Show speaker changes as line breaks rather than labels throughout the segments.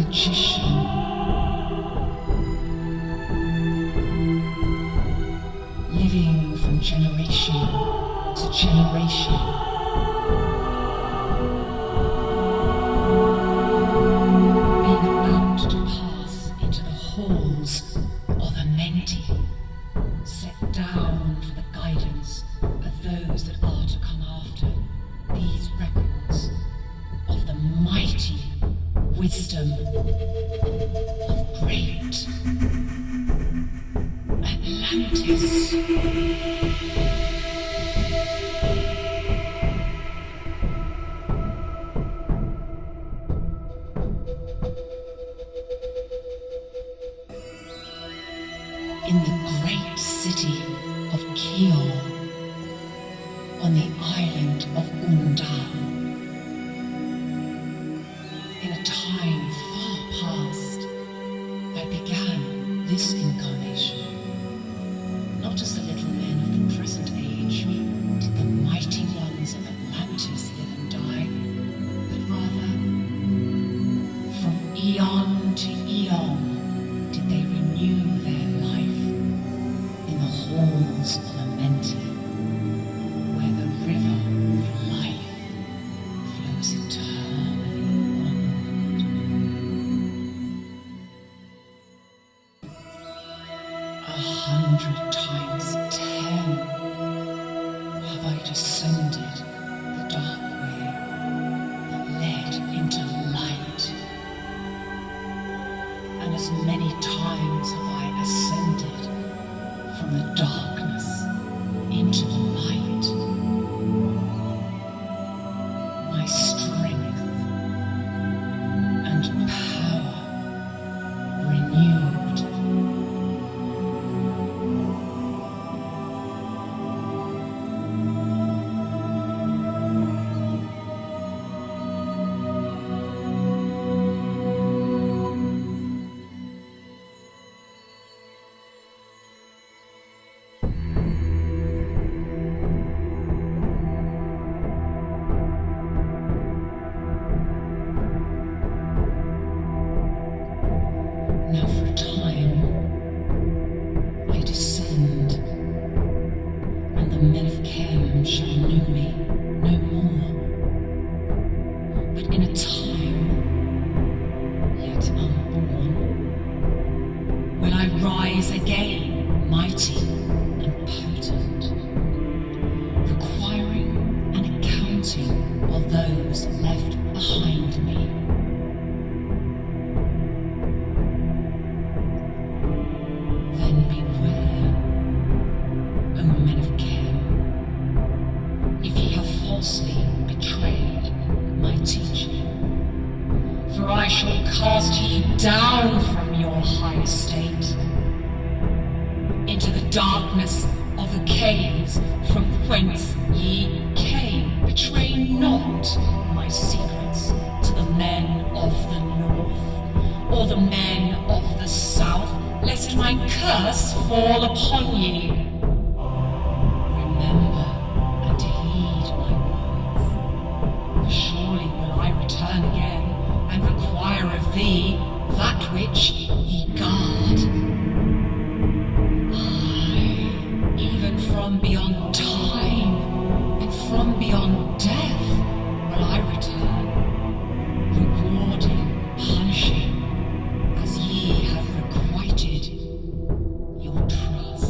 magician. Living from generation to generation. Being about to pass into the halls of a Menti, set down for the guidance of those that are to come after. These records of the mighty wisdom of great Atlantis. In the great city of Kior, on the island of Undal, in a time far past, I began this incarnation. Not as the little men of the present age did the mighty ones of Atlantis live and die, but rather, from eon to eon did they renew their life in the halls of Amenti, where the river of life flows eternally onward. 100 times 10 have I descended the dark way that led into light, and as many times have I ascended from the darkness into the light. My strength and power renewed. Now for a time, I descend, and the men of Chem shall know me no more. But in a time, yet unborn, will I rise again, mighty and potent, requiring an accounting of those left behind me. Then beware, O men of Chem, if ye have falsely betrayed my teaching. For I shall cast ye down from your high estate into the darkness of the caves from whence ye came. Betray not my secrets to the men of the north, or the men of the south, lest my curse fall upon ye. Remember and heed my words, for surely will I return again and require of thee that which ye guard. Aye, even from beyond time and from beyond death will I return, rewarding, punishing, as ye have requited your trust.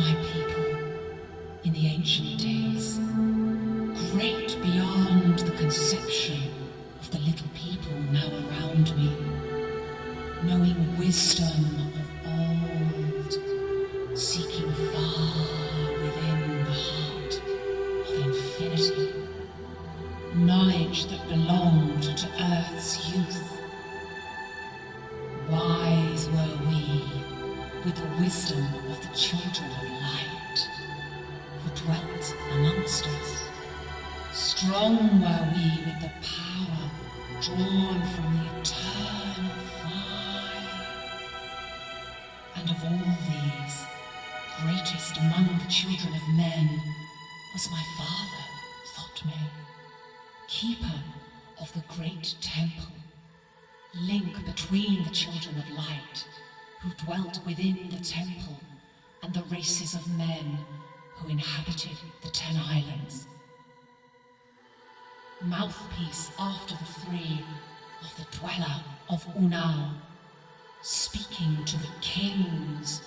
my people in the ancient days, great beyond the conception of the little people now around me, knowing wisdom of old, seeking far within the heart of infinity, knowledge that belonged to Earth's youth. Wise were we with the wisdom of the children of light who dwelt amongst us. Strong were we with the power drawn from the eternal fire. And of all these, greatest among the children of men was my father, Thoth, keeper of the great temple, link between the children of light who dwelt within the temple and the races of men who inhabited the 10 islands. Mouthpiece after the 3 of the dweller of Unal, speaking to the kings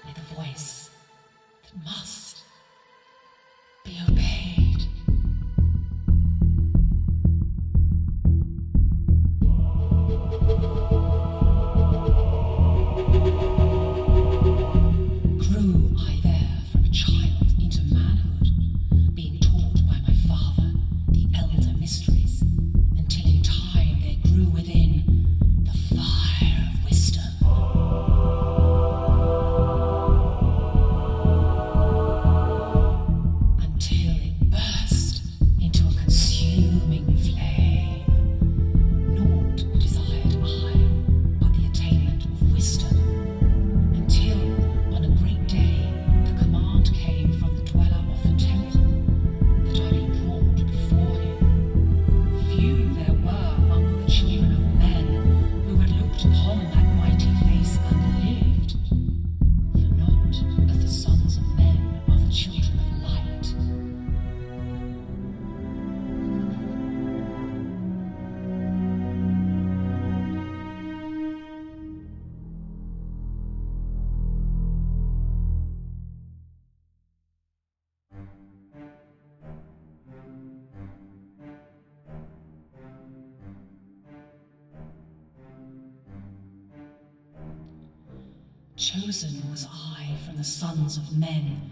with a voice that must be obeyed. Grew I there from a child into manhood, being taught by my father the elder mysteries, until in time there grew within the fire of wisdom. Until it burst into a consuming flame. Naught desired I but the attainment of wisdom, until on a great day the command came from the dweller of the temple that I be brought before him. Few there were among the children of men who had looked upon that mighty face and lived, for not as the sons of men are the children of light. Chosen was I from the sons of men,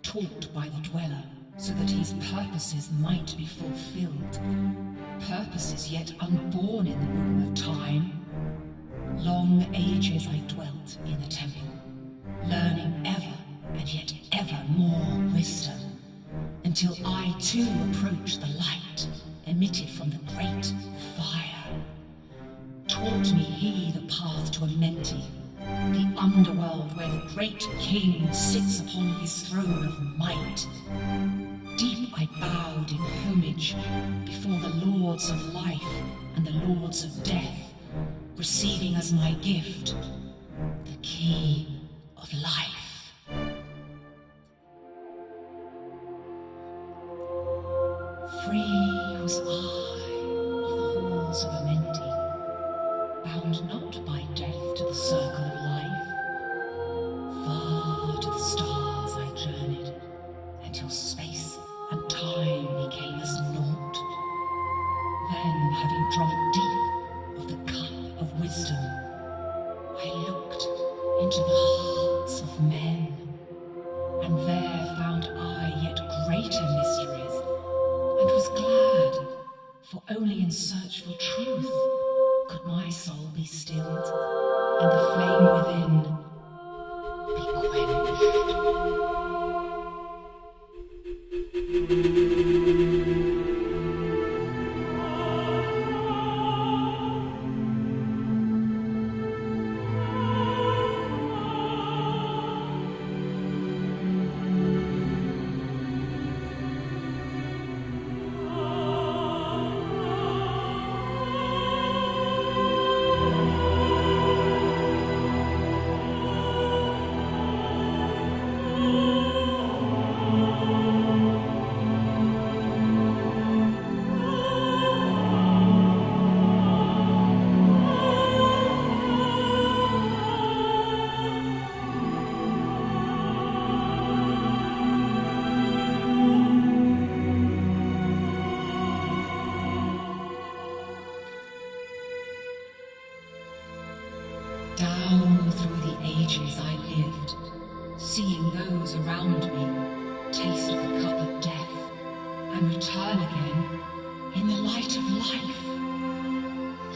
taught by the dweller, so that his purposes might be fulfilled, purposes yet unborn in the womb of time. Long ages I dwelt in the temple, learning ever and yet ever more wisdom, until I too approached the light emitted from the great fire. Taught me he the path to Amenti, the underworld where the great king sits upon his throne of might. Deep I bowed in homage before the lords of life and the lords of death, receiving as my gift the key of life. Free was I of the halls of Amenti, bound not by death to the circle of life. Far to the stars I journeyed, until space and time became as naught. Then, having drunk deep of the cup of wisdom, I looked into the hearts of men, and there found I yet greater mysteries, and was glad, for only in search for truth could my soul be stilled, and the flame within be quenched. surround me, taste of the cup of death, and return again in the light of life.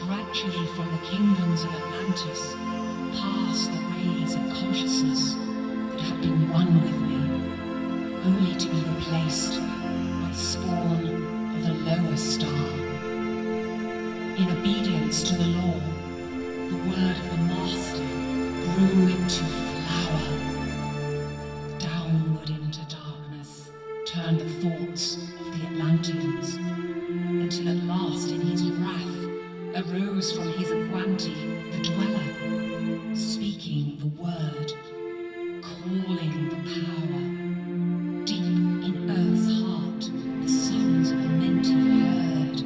Gradually from the kingdoms of Atlantis, pass the rays of consciousness that have been one with me, only to be replaced by the spawn of the lower star. In obedience to the law, the word of the Master grew into flower. Downward into darkness turned the thoughts of the Atlanteans, until at last in his wrath arose from his Atlanti the dweller, speaking the word, calling the power. Deep in earth's heart the sons of Amenti heard,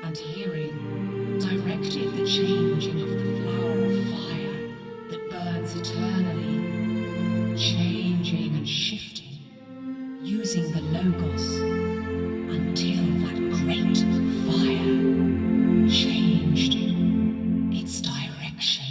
and hearing, directed the changing of the flower of fire that burns eternally, changing and shifting, using the Logos, until that great fire changed its direction.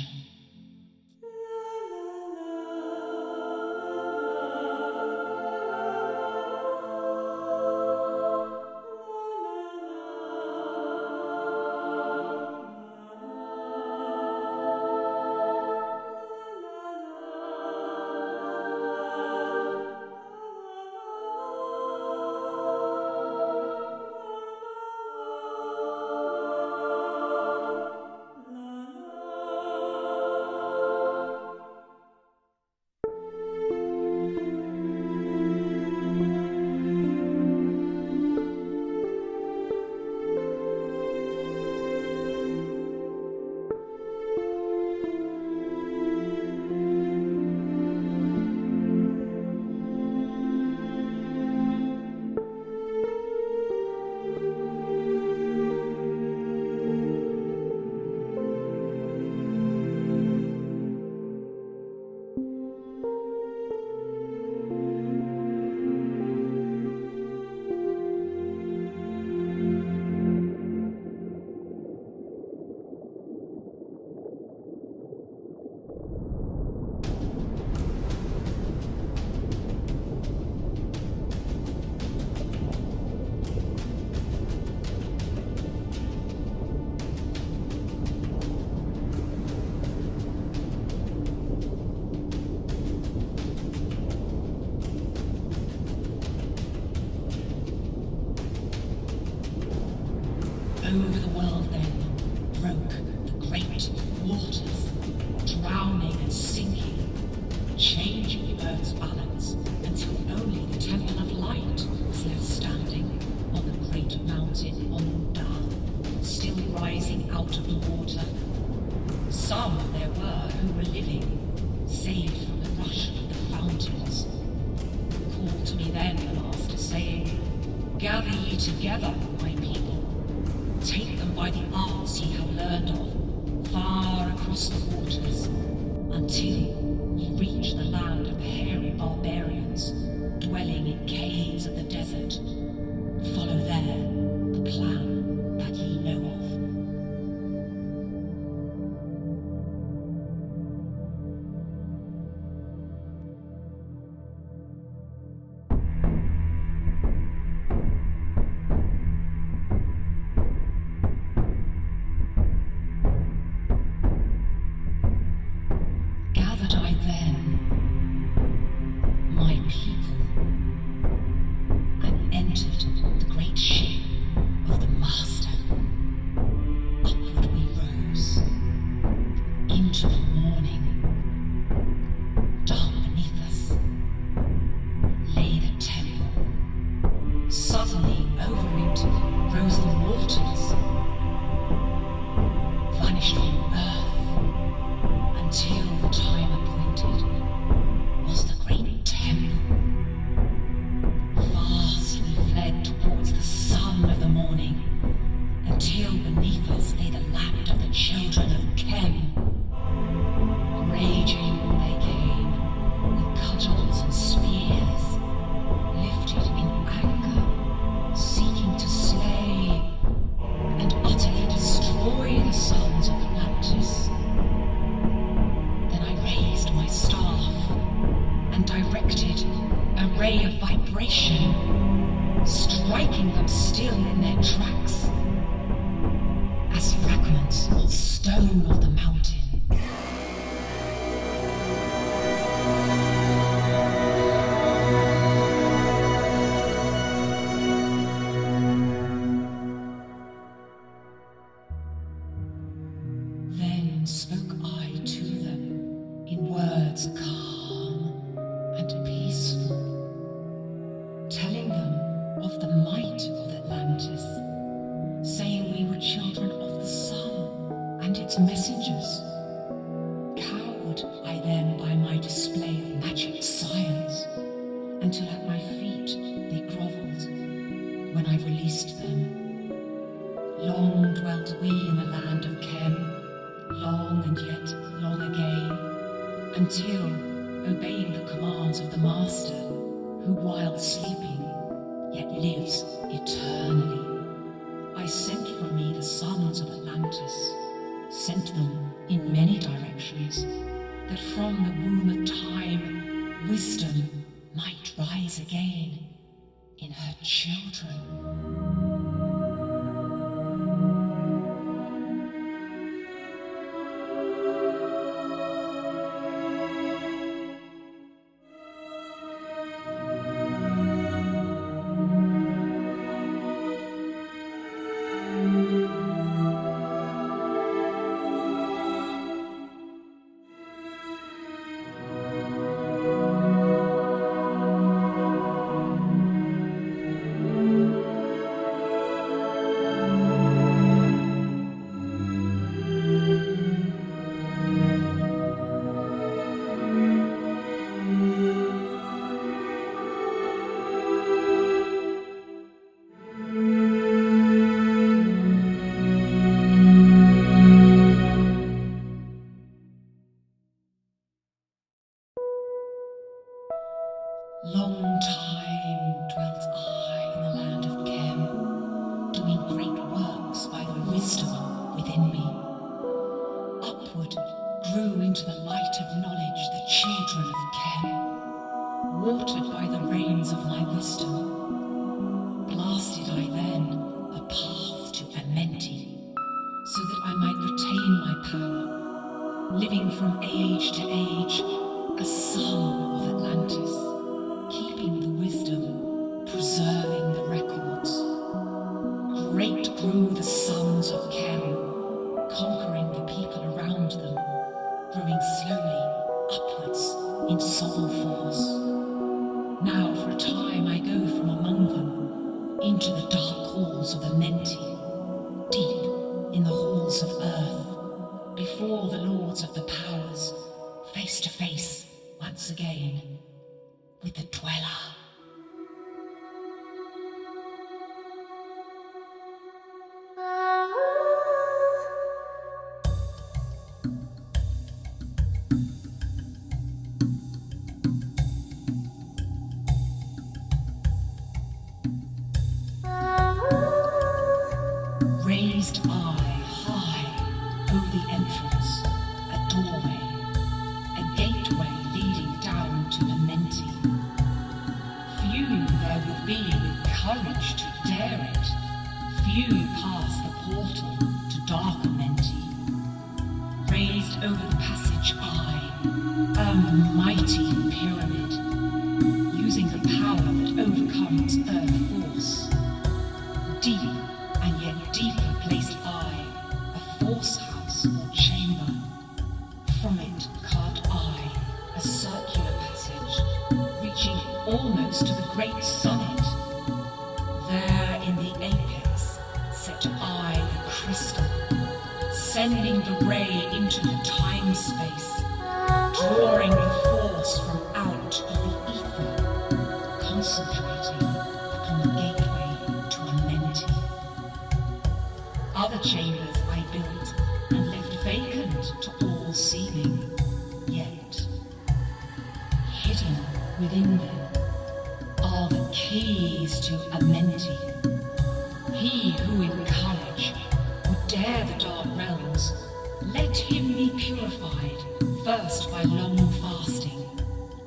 Over the world then broke the great waters, drowning and sinking, changing the earth's balance until only the Temple of Light was left standing on the great mountain Onda, still rising out of the water. Some there were who were living, saved from the rush of the fountains. Called to me then the Master, saying, "Gather ye together, my people. Take them by the arts ye have learned of, far across the waters, until ye reach the land of the hairy barbarians, dwelling in caves of the desert. Follow there the plan that ye know of." Until the time appointed was the great temple a ray of vibration, striking them still in their tracks, as fragments of stone of the mountain. Then spoke I to them in words calm and peaceful, telling them of the might of Atlantis, saying we were children of the sun and its messengers. Cowed I then by my display of magic science, until at my feet they grovelled when I released them. Long dwelt we in the land of Kem, long and yet long again, until, obeying the commands of the Master, who while sleeping yet lives eternally, I sent from me the sons of Atlantis, sent them in many directions, that from the womb of time wisdom might rise again in her children. Long time dwelt I in the land of Kem, doing great works by the wisdom within me. Upward grew into the light of knowledge the children of Kem, watered by the rains of my wisdom. Blasted I then a path to Amenti, so that I might retain my power, living from age to age, a son of Atlantis, keeping the wisdom, preserving the records. Great grew the sons of Kem, conquering the people around them, growing slowly upwards in soul force. Now for a time I go from among them into the dark halls of Amenti, deep in the halls of earth, before the lords of the powers, face to face once again with the Dweller. Raised I high over the entrance, a doorway, a gateway leading down to Amenti. Few there would be with courage to dare it, few pass the portal to dark Amenti. Raised over the passage I, a mighty pyramid, using the power that overcomes earth force. Deep and yet deeper placed I, a force house or chamber. From it carved I a circular passage, reaching almost to the great summit. There in the apex set I the crystal, sending the ray into the time-space, drawing the force from out of the ether, concentrating upon the gateway to Amenti. Other chambers I built and left vacant to all seeming, yet hidden within them are the keys to Amenti. He who in courage would dare the dark realms, let him be purified first by long fasting,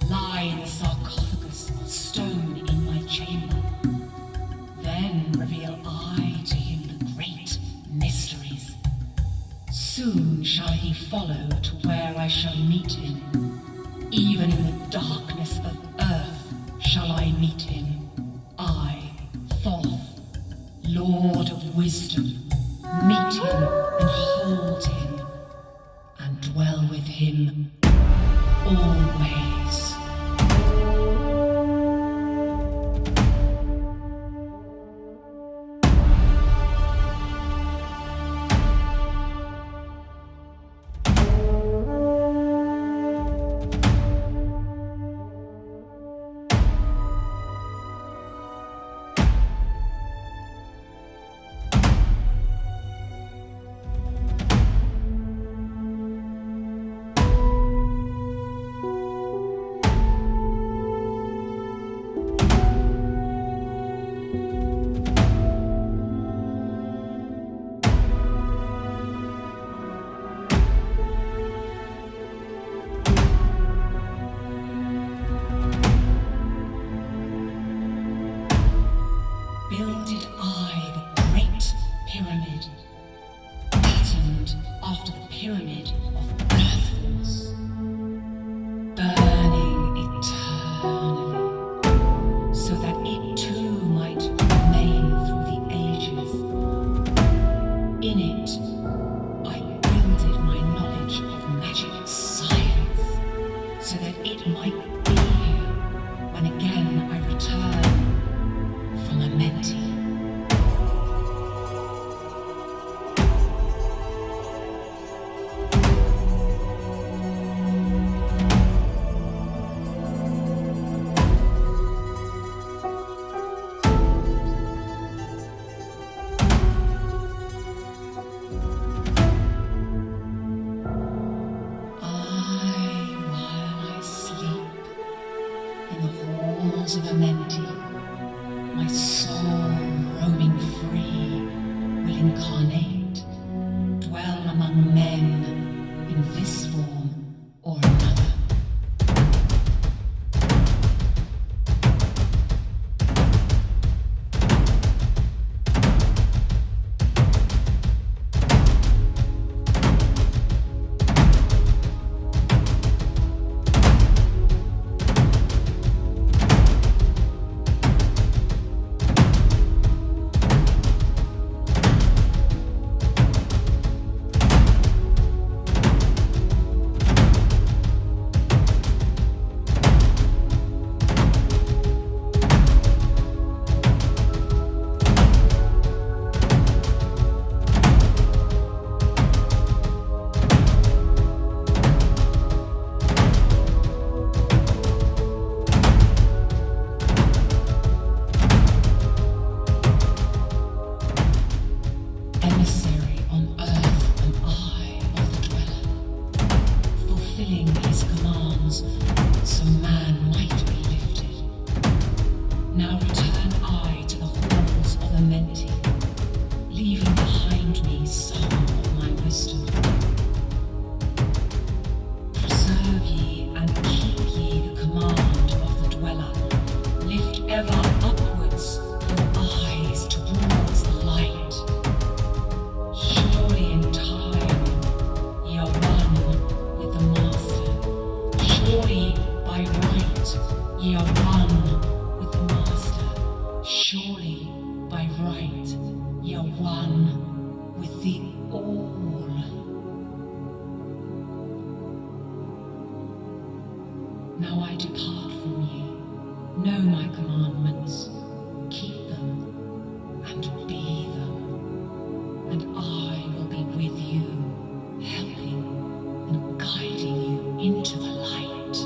lie in the sarcophagus of meet him. Even in the darkness of earth shall I meet him. I, Thoth, Lord of Wisdom, meet him and hold him, and dwell with him always. Builded I the great pyramid, patterned after the pyramid of Earthforce, burning eternally, so that it too might remain through the ages. In it, I builded my knowledge of magic science, so that it might be here when again I return from a mentee. While I sleep in the halls of a mentee, my soul roaming free will incarnate, dwell among men in this form or another. Emissary on earth am I of the Dweller, fulfilling his commands so man might be lifted. Now return I to the halls of the mentee, leaving behind me some of my wisdom. Preserve ye and keep ye the command of the Dweller. Lift ever upwards your eyes towards the light. Surely in time ye are one with the Master. Surely by right ye are one with the Master. Surely by right ye are one with the All. Now I depart from ye. Know my commandments, keep them, and be them, and I will be with you, helping and guiding you into the light.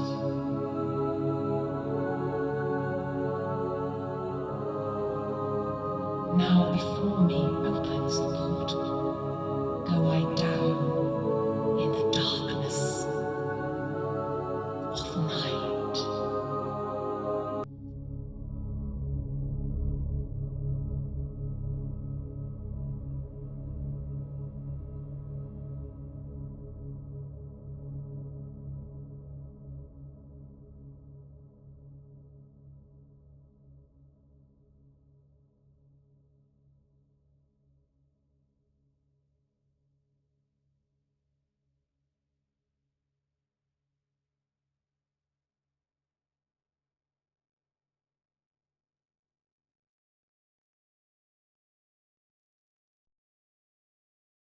Now before me opens the portal. Go I down